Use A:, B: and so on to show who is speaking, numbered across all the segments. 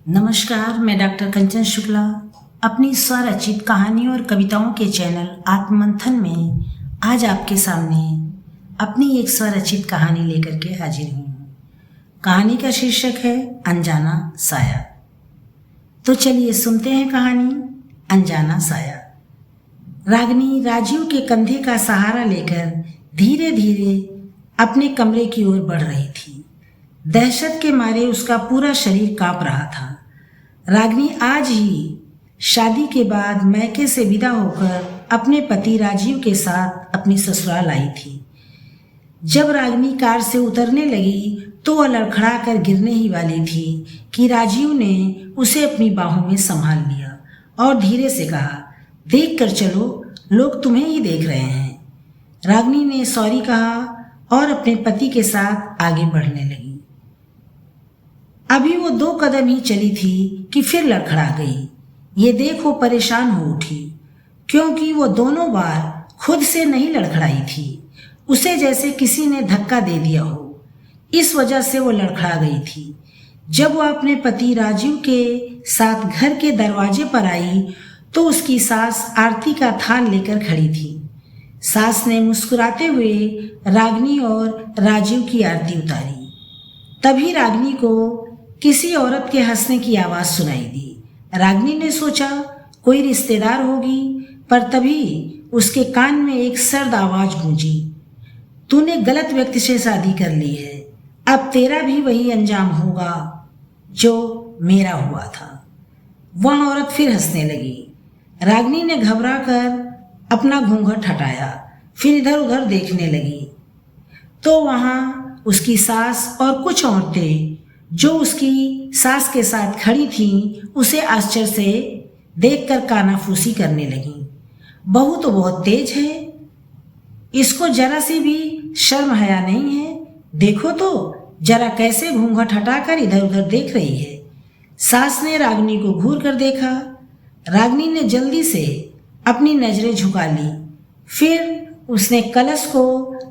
A: नमस्कार, मैं डॉक्टर कंचन शुक्ला अपनी स्वरचित कहानी और कविताओं के चैनल आत्ममंथन में आज आपके सामने अपनी एक स्वरचित कहानी लेकर के हाजिर हूँ। कहानी का शीर्षक है अनजाना साया। तो चलिए सुनते हैं कहानी अनजाना साया। रागिनी राजीव के कंधे का सहारा लेकर धीरे धीरे अपने कमरे की ओर बढ़ रही थी। दहशत के मारे उसका पूरा शरीर कांप रहा था। रागिनी आज ही शादी के बाद मैके से विदा होकर अपने पति राजीव के साथ अपनी ससुराल आई थी। जब रागिनी कार से उतरने लगी तो वह लड़खड़ा कर गिरने ही वाली थी कि राजीव ने उसे अपनी बाहों में संभाल लिया और धीरे से कहा, देख कर चलो, लोग तुम्हें ही देख रहे हैं। रागिनी ने सॉरी कहा और अपने पति के साथ आगे बढ़ने लगी। अभी वो 2 कदम ही चली थी कि फिर लड़खड़ा गई। ये देख वो परेशान हो उठी, क्योंकि वो दोनों बार खुद से नहीं लड़खड़ाई थी। उसे जैसे किसी ने धक्का दे दिया हो, इस वजह से वो लड़खड़ा गई थी। जब वो अपने पति राजीव के साथ घर के दरवाजे पर आई तो उसकी सास आरती का थाल लेकर खड़ी थी। सास ने मुस्कुराते हुए रागिनी और राजीव की आरती उतारी। तभी रागिनी को किसी औरत के हंसने की आवाज सुनाई दी। रागिनी ने सोचा कोई रिश्तेदार होगी, पर तभी उसके कान में एक सर्द आवाज गूंजी, तूने गलत व्यक्ति से शादी कर ली है, अब तेरा भी वही अंजाम होगा जो मेरा हुआ था। वह औरत फिर हंसने लगी। रागिनी ने घबरा कर अपना घूंघट हटाया, फिर इधर उधर देखने लगी तो वहां उसकी सास और कुछ औरतें जो उसकी सास के साथ खड़ी थीं उसे आश्चर्य से देखकर कानाफूसी करने लगीं। बहू तो बहुत तेज है, इसको जरा सी भी शर्म हया नहीं है, देखो तो जरा कैसे घूंघट हटाकर इधर उधर देख रही है। सास ने रागिनी को घूर कर देखा। रागिनी ने जल्दी से अपनी नजरें झुका ली। फिर उसने कलश को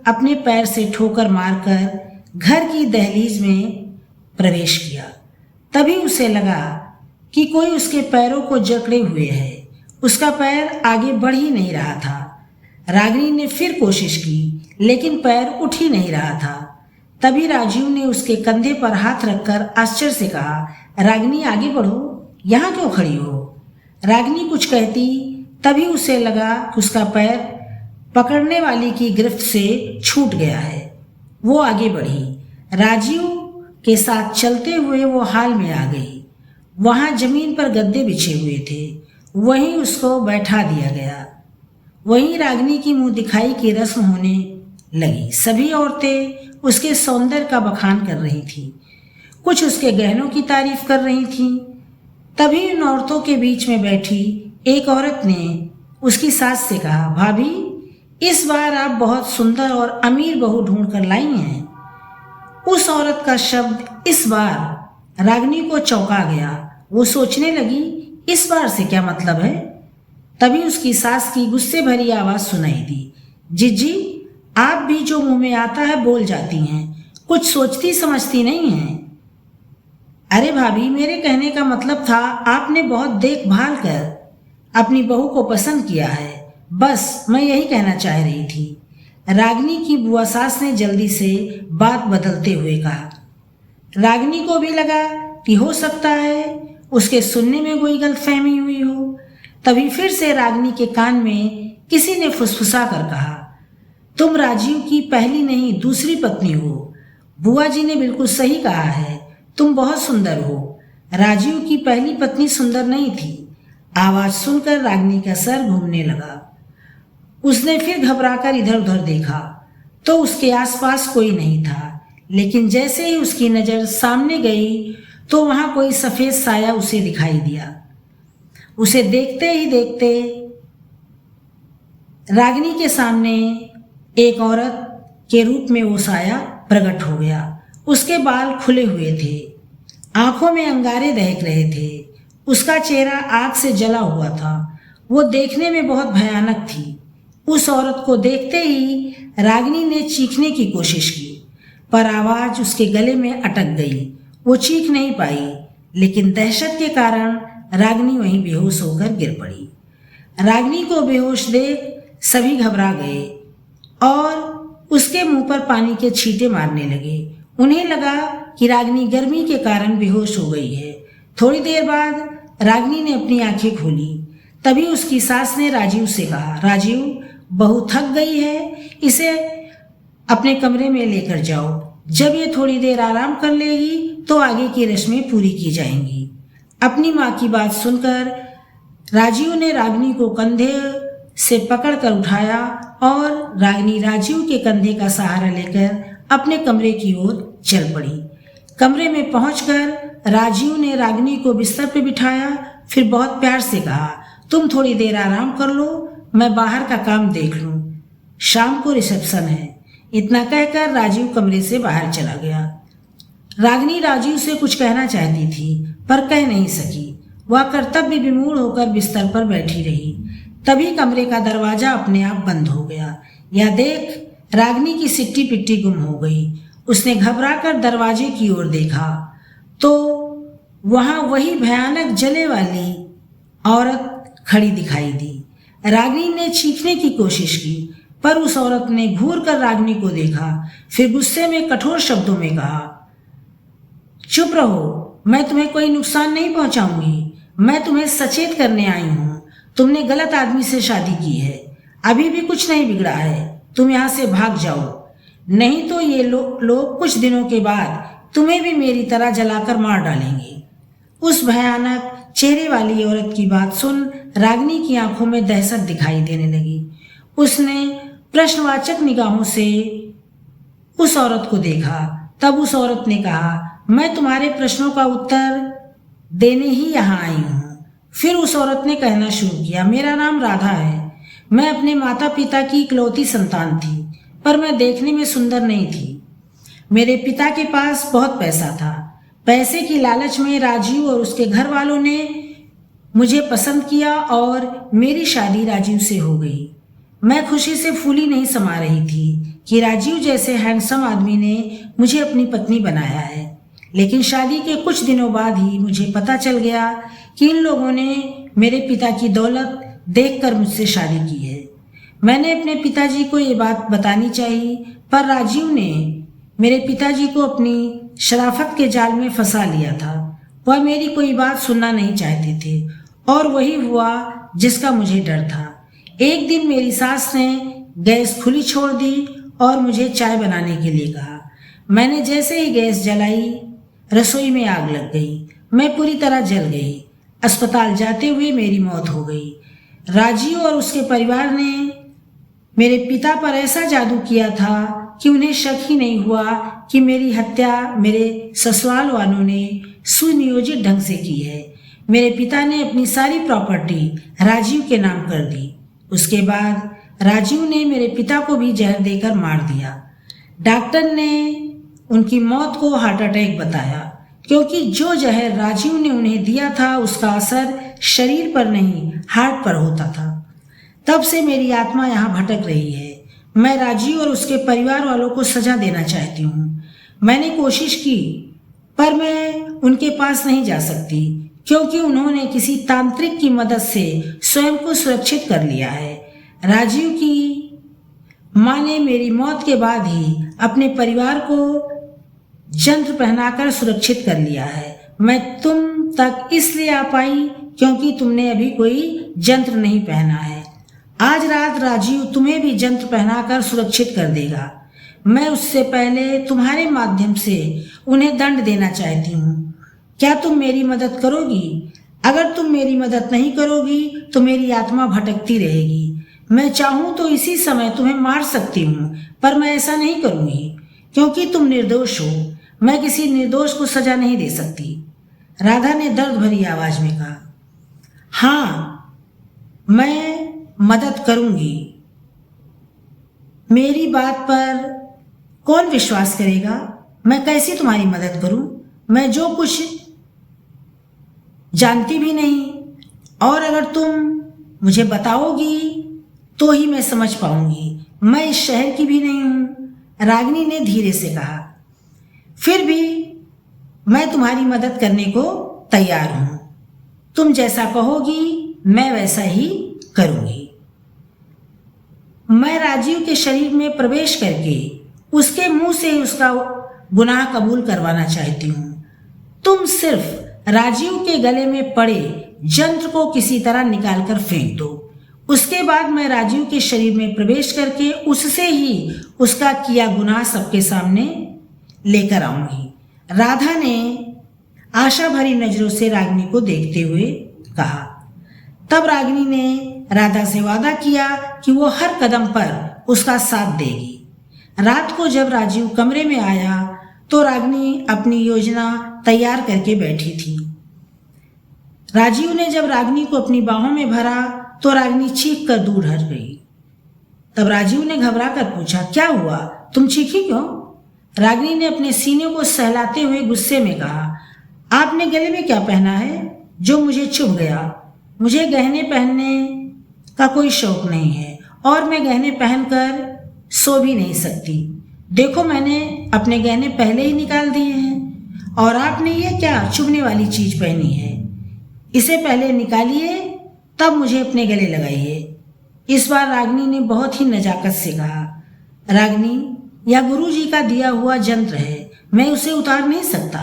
A: अपने पैर से ठोकर मारकर घर की दहलीज में प्रवेश किया। तभी उसे लगा कि कोई उसके पैरों को जकड़े हुए है। उसका पैर आगे बढ़ ही नहीं रहा था। रागिनी ने फिर कोशिश की, लेकिन पैर उठ ही नहीं रहा था। तभी राजीव ने उसके कंधे पर हाथ रखकर आश्चर्य से कहा, रागिनी आगे बढ़ो, यहाँ क्यों खड़ी हो? रागिनी कुछ कहती, तभी उसे लगा कि उसका पैर पकड़ने वाली की गिरफ्त से छूट गया है। वो आगे बढ़ी। राजीव के साथ चलते हुए वो हॉल में आ गई। वहां जमीन पर गद्दे बिछे हुए थे, वहीं उसको बैठा दिया गया। वहीं रागिनी की मुंह दिखाई की रस्म होने लगी। सभी औरतें उसके सौंदर्य का बखान कर रही थीं, कुछ उसके गहनों की तारीफ कर रही थीं। तभी उन औरतों के बीच में बैठी एक औरत ने उसकी सास से कहा, भाभी, इस बार आप बहुत सुंदर और अमीर बहू ढूंढ कर लाई हैं। उस औरत का शब्द इस बार रागिनी को चौंका गया। वो सोचने लगी, इस बार से क्या मतलब है? तभी उसकी सास की गुस्से भरी आवाज सुनाई दी, जीजी, आप भी जो मुंह में आता है बोल जाती हैं, कुछ सोचती समझती नहीं हैं। अरे भाभी, मेरे कहने का मतलब था आपने बहुत देखभाल कर अपनी बहू को पसंद किया है, बस मैं यही कहना चाह रही थी। रागिनी की बुआ सास ने जल्दी से बात बदलते हुए कहा। रागिनी को भी लगा कि हो सकता है उसके सुनने में कोई गलतफहमी हुई हो। तभी फिर से रागिनी के कान में किसी ने फुसफुसा कर कहा, तुम राजीव की पहली नहीं दूसरी पत्नी हो। बुआ जी ने बिल्कुल सही कहा है, तुम बहुत सुंदर हो। राजीव की पहली पत्नी सुंदर नहीं थी। आवाज सुनकर रागिनी का सर घूमने लगा। उसने फिर घबराकर इधर उधर देखा तो उसके आसपास कोई नहीं था, लेकिन जैसे ही उसकी नजर सामने गई तो वहां कोई सफेद साया उसे दिखाई दिया। उसे देखते ही देखते रागिनी के सामने एक औरत के रूप में वो साया प्रकट हो गया। उसके बाल खुले हुए थे, आंखों में अंगारे दहक रहे थे, उसका चेहरा आग से जला हुआ था। वो देखने में बहुत भयानक थी। उस औरत को देखते ही रागिनी ने चीखने की कोशिश की, पर आवाज उसके गले में अटक गई। वो चीख नहीं पाई, लेकिन दहशत के कारण रागिनी वहीं बेहोश होकर गिर पड़ी। रागिनी को बेहोश देख सभी घबरा गए और उसके मुंह पर पानी के छींटे मारने लगे। उन्हें लगा कि रागिनी गर्मी के कारण बेहोश हो गई है। थोड़ी देर बाद रागिनी ने अपनी आंखें खोली। तभी उसकी सास ने राजीव से कहा, राजीव बहू थक गई है, इसे अपने कमरे में लेकर जाओ। जब ये थोड़ी देर आराम कर लेगी तो आगे की रस्में पूरी की जाएंगी। अपनी माँ की बात सुनकर राजीव ने रागिनी को कंधे से पकड़कर उठाया और रागिनी राजीव के कंधे का सहारा लेकर अपने कमरे की ओर चल पड़ी। कमरे में पहुंचकर राजीव ने रागिनी को बिस्तर पर बिठाया, फिर बहुत प्यार से कहा, तुम थोड़ी देर आराम कर लो, मैं बाहर का काम देख लूं, शाम को रिसेप्शन है। इतना कहकर राजीव कमरे से बाहर चला गया। रागिनी राजीव से कुछ कहना चाहती थी पर कह नहीं सकी। वह कर्तव्य विमूढ़ होकर बिस्तर पर बैठी रही। तभी कमरे का दरवाजा अपने आप बंद हो गया। यह देख रागिनी की सिट्टी पिट्टी गुम हो गई। उसने घबराकर दरवाजे की ओर देखा तो वहां वही भयानक जले वाली औरत खड़ी दिखाई दी। रागिनी ने चीखने की कोशिश की पर उस औरत ने घूर कर रागिनी को देखा, फिर गुस्से में कठोर शब्दों में कहा, चुप रहो, मैं तुम्हें कोई नुकसान नहीं पहुंचाऊंगी। मैं तुम्हें सचेत करने आई हूं। तुमने गलत आदमी से शादी की है। अभी भी कुछ नहीं बिगड़ा है। तुम यहां से भाग जाओ, नहीं तो ये लोग कुछ दिनों के बाद तुम्हें भी मेरी तरह जलाकर मार डालेंगे। उस भयानक चेहरे वाली औरत की बात सुन रागिनी की आंखों में दहशत दिखाई देने लगी। उसने प्रश्नवाचक निगाहों से उस औरत को देखा। तब उस औरत ने कहा, मैं तुम्हारे प्रश्नों का उत्तर देने ही यहाँ आई हूँ। फिर उस औरत ने कहना शुरू किया, मेरा नाम राधा है। मैं अपने माता पिता की इकलौती संतान थी, पर मैं देखने में सुंदर नहीं थी। मेरे पिता के पास बहुत पैसा था। पैसे की लालच में राजीव और उसके घर वालों ने मुझे पसंद किया और मेरी शादी राजीव से हो गई। मैं खुशी से फूली नहीं समा रही थी कि राजीव जैसे हैंडसम आदमी ने मुझे अपनी पत्नी बनाया है। लेकिन शादी के कुछ दिनों बाद ही मुझे पता चल गया कि इन लोगों ने मेरे पिता की दौलत देखकर मुझसे शादी की है। मैंने अपने पिताजी को ये बात बतानी चाहिए, पर राजीव ने मेरे पिताजी को अपनी शराफत के जाल में फंसा लिया था। वह मेरी कोई बात सुनना नहीं चाहते थे और वही हुआ जिसका मुझे डर था। एक दिन मेरी सास ने गैस खुली छोड़ दी और मुझे चाय बनाने के लिए कहा। मैंने जैसे ही गैस जलाई, रसोई में आग लग गई। मैं पूरी तरह जल गई। अस्पताल जाते हुए मेरी मौत हो गई। राजीव और उसके परिवार ने मेरे पिता पर ऐसा जादू किया था कि उन्हें शक ही नहीं हुआ कि मेरी हत्या मेरे ससुराल वालों ने सुनियोजित ढंग से की है। मेरे पिता ने अपनी सारी प्रॉपर्टी राजीव के नाम कर दी। उसके बाद राजीव ने मेरे पिता को भी जहर देकर मार दिया। डॉक्टर ने उनकी मौत को हार्ट अटैक बताया, क्योंकि जो जहर राजीव ने उन्हें दिया था उसका असर शरीर पर नहीं हार्ट पर होता था। तब से मेरी आत्मा यहाँ भटक रही है। मैं राजीव और उसके परिवार वालों को सजा देना चाहती हूँ। मैंने कोशिश की पर मैं उनके पास नहीं जा सकती, क्योंकि उन्होंने किसी तांत्रिक की मदद से स्वयं को सुरक्षित कर लिया है। राजीव की माँ ने मेरी मौत के बाद ही अपने परिवार को जंत्र पहनाकर सुरक्षित कर लिया है। मैं तुम तक इसलिए आ पाई क्योंकि तुमने अभी कोई जंत्र नहीं पहना है। आज रात राजीव तुम्हें भी जंत्र पहनाकर सुरक्षित कर देगा। मैं उससे पहले तुम्हारे माध्यम से उन्हें दंड देना चाहती हूँ। क्या तुम मेरी मदद करोगी? अगर तुम मेरी मदद नहीं करोगी तो मेरी आत्मा भटकती रहेगी। मैं चाहूँ तो इसी समय तुम्हें मार सकती हूँ, पर मैं ऐसा नहीं करूँगी क्योंकि तुम निर्दोष हो। मैं किसी निर्दोष को सजा नहीं दे सकती। राधा ने दर्द भरी आवाज में कहा, हाँ मैं मदद करूंगी। मेरी बात पर कौन विश्वास करेगा? मैं कैसी तुम्हारी मदद करूं? मैं जो कुछ जानती भी नहीं, और अगर तुम मुझे बताओगी तो ही मैं समझ पाऊंगी। मैं इस शहर की भी नहीं हूं। रागिनी ने धीरे से कहा, फिर भी मैं तुम्हारी मदद करने को तैयार हूं। तुम जैसा कहोगी मैं वैसा ही करूंगी। मैं राजीव के शरीर में प्रवेश करके उसके मुंह से उसका गुनाह कबूल करवाना चाहती हूँ। तुम सिर्फ राजीव के गले में पड़े यंत्र को किसी तरह निकालकर फेंक दो। उसके बाद मैं राजीव के शरीर में प्रवेश करके उससे ही उसका किया गुनाह सबके सामने लेकर आऊंगी। राधा ने आशा भरी नजरों से रागिनी को देखते हुए कहा। तब रागिनी ने राधा से वादा किया कि वो हर कदम पर उसका साथ देगी। रात को जब राजीव कमरे में आया तो रागिनी अपनी योजना तैयार करके बैठी थी। राजीव ने जब रागिनी को अपनी बाहों में भरा तो रागिनी चीख कर दूर हट गई। तब राजीव ने घबरा कर पूछा, क्या हुआ, तुम चीखी क्यों? रागिनी ने अपने सीने को सहलाते हुए गुस्से में कहा, आपने गले में क्या पहना है जो मुझे चुभ गया? मुझे गहने पहनने का कोई शौक नहीं है और मैं गहने पहनकर सो भी नहीं सकती। देखो मैंने अपने गहने पहले ही निकाल दिए हैं और आपने ये क्या चुभने वाली चीज पहनी है? इसे पहले निकालिए तब मुझे अपने गले लगाइए। इस बार रागिनी ने बहुत ही नजाकत से कहा, रागिनी यह गुरुजी का दिया हुआ यंत्र है, मैं उसे उतार नहीं सकता।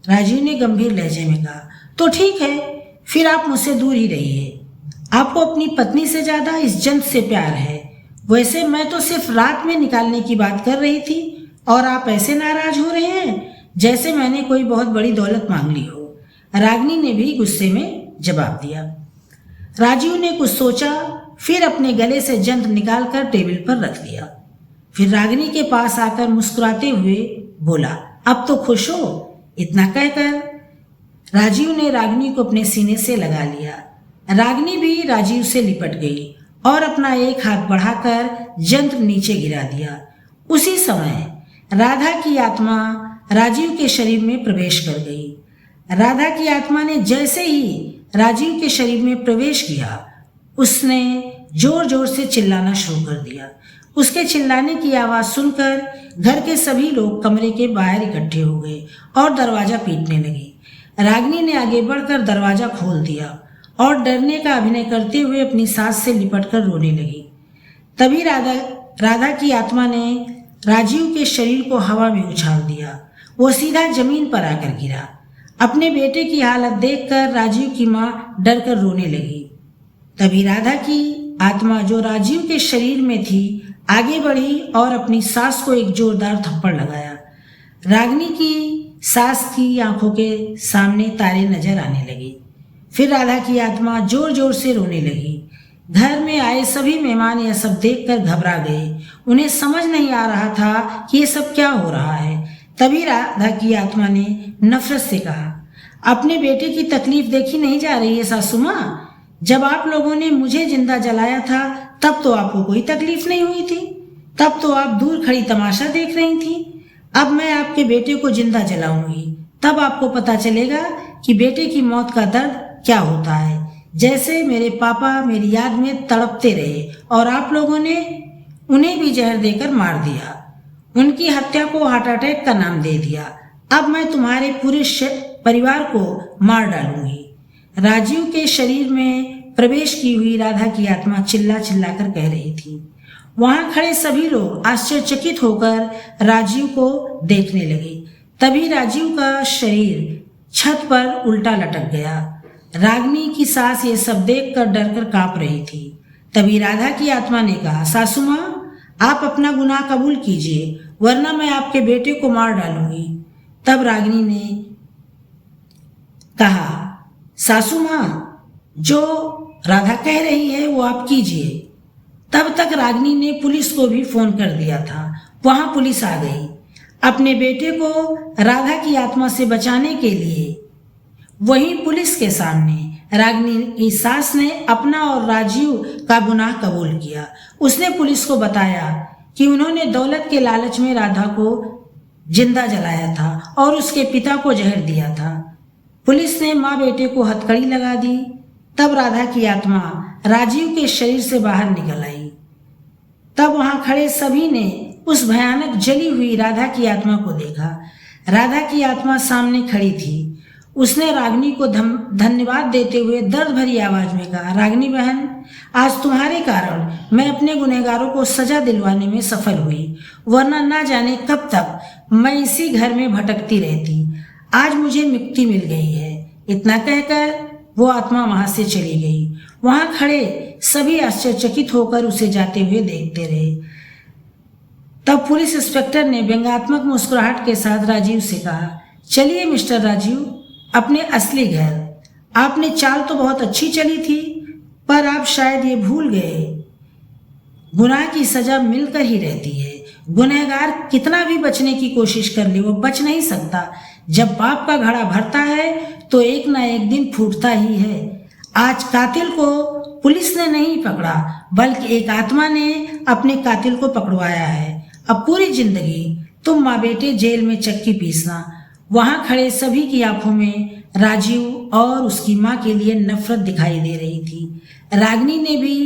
A: राजीव ने गंभीर लहजे में कहा, तो ठीक है, फिर आप मुझसे दूर ही रहिए। आपको अपनी पत्नी से ज्यादा इस यंत्र से प्यार है। वैसे मैं तो सिर्फ रात में निकालने की बात कर रही थी और आप ऐसे नाराज हो रहे हैं जैसे मैंने कोई बहुत बड़ी दौलत मांग ली हो। रागिनी ने भी गुस्से में जवाब दिया। राजीव ने कुछ सोचा, फिर अपने गले से यंत्र निकालकर टेबल पर रख दिया। फिर रागिनी के पास आकर मुस्कुराते हुए बोला, अब तो खुश हो? इतना कहकर राजीव ने रागिनी को अपने सीने से लगा लिया। रागिनी भी राजीव से लिपट गई और अपना एक हाथ बढ़ाकर यंत्र नीचे गिरा दिया। उसी समय राधा की आत्मा राजीव के शरीर में प्रवेश कर गई। राधा की आत्मा ने जैसे ही राजीव के शरीर में प्रवेश किया, उसने जोर जोर से चिल्लाना शुरू कर दिया। उसके चिल्लाने की आवाज सुनकर घर के सभी लोग कमरे के बाहर इकट्ठे हो गए और दरवाजा पीटने लगे। रागिनी ने आगे बढ़कर दरवाजा खोल दिया और डरने का अभिनय करते हुए अपनी सास से लिपटकर रोने लगी। तभी राधा की आत्मा ने राजीव के शरीर को हवा में उछाल दिया। वो सीधा जमीन पर आकर गिरा। अपने बेटे की हालत देखकर राजीव की मां डरकर रोने लगी। तभी राधा की आत्मा जो राजीव के शरीर में थी आगे बढ़ी और अपनी सास को एक जोरदार थप्पड़ लगाया। रागिनी की सास की आंखों के सामने तारे नजर आने लगे। फिर राधा की आत्मा जोर जोर से रोने लगी। घर में आए सभी मेहमान यह सब देखकर घबरा गए। उन्हें समझ नहीं आ रहा था कि ये सब क्या हो रहा है। तभी राधा की आत्मा ने नफरत से कहा, अपने बेटे की तकलीफ देखी नहीं जा रही है सासू माँ? जब आप लोगों ने मुझे जिंदा जलाया था तब तो आपको कोई तकलीफ नहीं हुई थी, तब तो आप दूर खड़ी तमाशा देख रही थी। अब मैं आपके बेटे को जिंदा जलाऊंगी, तब आपको पता चलेगा कि बेटे की मौत का दर्द क्या होता है। जैसे मेरे पापा मेरी याद में तड़पते रहे और आप लोगों ने उन्हें भी जहर देकर मार दिया, उनकी हत्या को हार्ट अटैक का नाम दे दिया। अब मैं तुम्हारे पूरे परिवार को मार डालूंगी। राजीव के शरीर में प्रवेश की हुई राधा की आत्मा चिल्ला चिल्ला कर कह रही थी। वहां खड़े सभी लोग आश्चर्यचकित होकर राजीव को देखने लगे। तभी राजीव का शरीर छत पर उल्टा लटक गया। रागिनी की सास ये सब देखकर डरकर कांप रही थी। तभी राधा की आत्मा ने कहा, सासू माँ आप अपना गुनाह कबूल कीजिए वरना मैं आपके बेटे को मार डालूंगी। तब रागिनी ने कहा, सासू माँ जो राधा कह रही है वो आप कीजिए। तब तक रागिनी ने पुलिस को भी फोन कर दिया था। वहां पुलिस आ गई। अपने बेटे को राधा की आत्मा से बचाने के लिए वहीं पुलिस के सामने रागिनी की सास ने अपना और राजीव का गुनाह कबूल किया। उसने पुलिस को बताया कि उन्होंने दौलत के लालच में राधा को जिंदा जलाया था और उसके पिता को जहर दिया था। पुलिस ने माँ बेटे को हथकड़ी लगा दी। तब राधा की आत्मा राजीव के शरीर से बाहर निकल आई। तब वहां खड़े सभी ने उस भयानक जली हुई राधा की आत्मा को देखा। राधा की आत्मा सामने खड़ी थी। उसने रागिनी को धन्यवाद देते हुए दर्द भरी आवाज में कहा, रागिनी बहन, आज तुम्हारे कारण मैं अपने गुनहगारों को सजा दिलवाने में सफल हुई, वरना ना जाने कब तक मैं इसी घर में भटकती रहती। आज मुझे मुक्ति मिल गई है। इतना कहकर वो आत्मा वहां से चली गई। वहां खड़े सभी आश्चर्यचकित होकर उसे जाते हुए देखते रहे। तब पुलिस इंस्पेक्टर ने व्यंग्यात्मक मुस्कुराहट के साथ राजीव से कहा, चलिए मिस्टर राजीव, अपने असली घर। आपने चाल तो बहुत अच्छी चली थी, पर आप शायद ये भूल गए, गुनाह की सजा मिलकर ही रहती है। गुनहगार कितना भी बचने की कोशिश कर ले, वो बच नहीं सकता। जब पाप का घड़ा भरता है तो एक ना एक दिन फूटता ही है। आज कातिल को पुलिस ने नहीं पकड़ा, बल्कि एक आत्मा ने अपने कातिल को पकड़वाया है। अब पूरी जिंदगी तुम माँ बेटे जेल में चक्की पीसना। वहां खड़े सभी की आंखों में राजीव और उसकी माँ के लिए नफरत दिखाई दे रही थी। रागिनी ने भी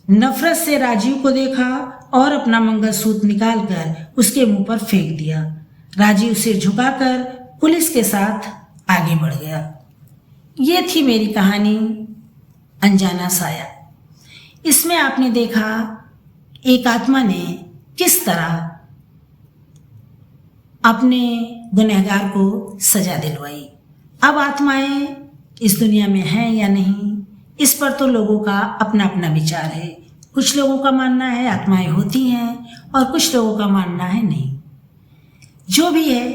A: नफरत से राजीव को देखा और अपना मंगलसूत्र निकालकर उसके मुंह पर फेंक दिया। राजीव सिर झुकाकर पुलिस के साथ आगे बढ़ गया। ये थी मेरी कहानी अनजाना साया। इसमें आपने देखा एक आत्मा ने किस तरह अपने गुनहगार को सजा दिलवाई। अब आत्माएं इस दुनिया में हैं या नहीं, इस पर तो लोगों का अपना अपना विचार है। कुछ लोगों का मानना है आत्माएं होती हैं और कुछ लोगों का मानना है नहीं। जो भी है,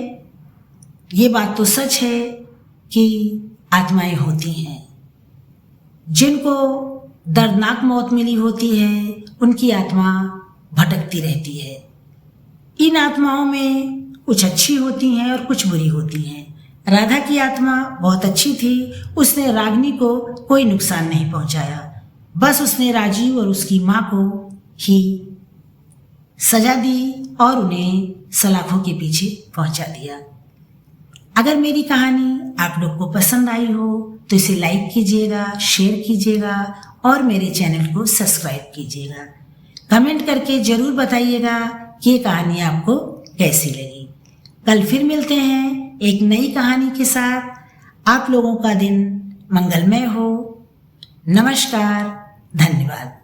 A: ये बात तो सच है कि आत्माएं होती हैं। जिनको दर्दनाक मौत मिली होती है, उनकी आत्मा भटकती रहती है। इन आत्माओं में कुछ अच्छी होती हैं और कुछ बुरी होती हैं। राधा की आत्मा बहुत अच्छी थी, उसने रागिनी को कोई नुकसान नहीं पहुंचाया, बस उसने राजीव और उसकी माँ को ही सजा दी और उन्हें सलाखों के पीछे पहुंचा दिया। अगर मेरी कहानी आप लोग को पसंद आई हो तो इसे लाइक कीजिएगा, शेयर कीजिएगा और मेरे चैनल को सब्सक्राइब कीजिएगा। कमेंट करके जरूर बताइएगा कि ये कहानी आपको कैसी लगी। कल फिर मिलते हैं एक नई कहानी के साथ। आप लोगों का दिन मंगलमय हो। नमस्कार, धन्यवाद।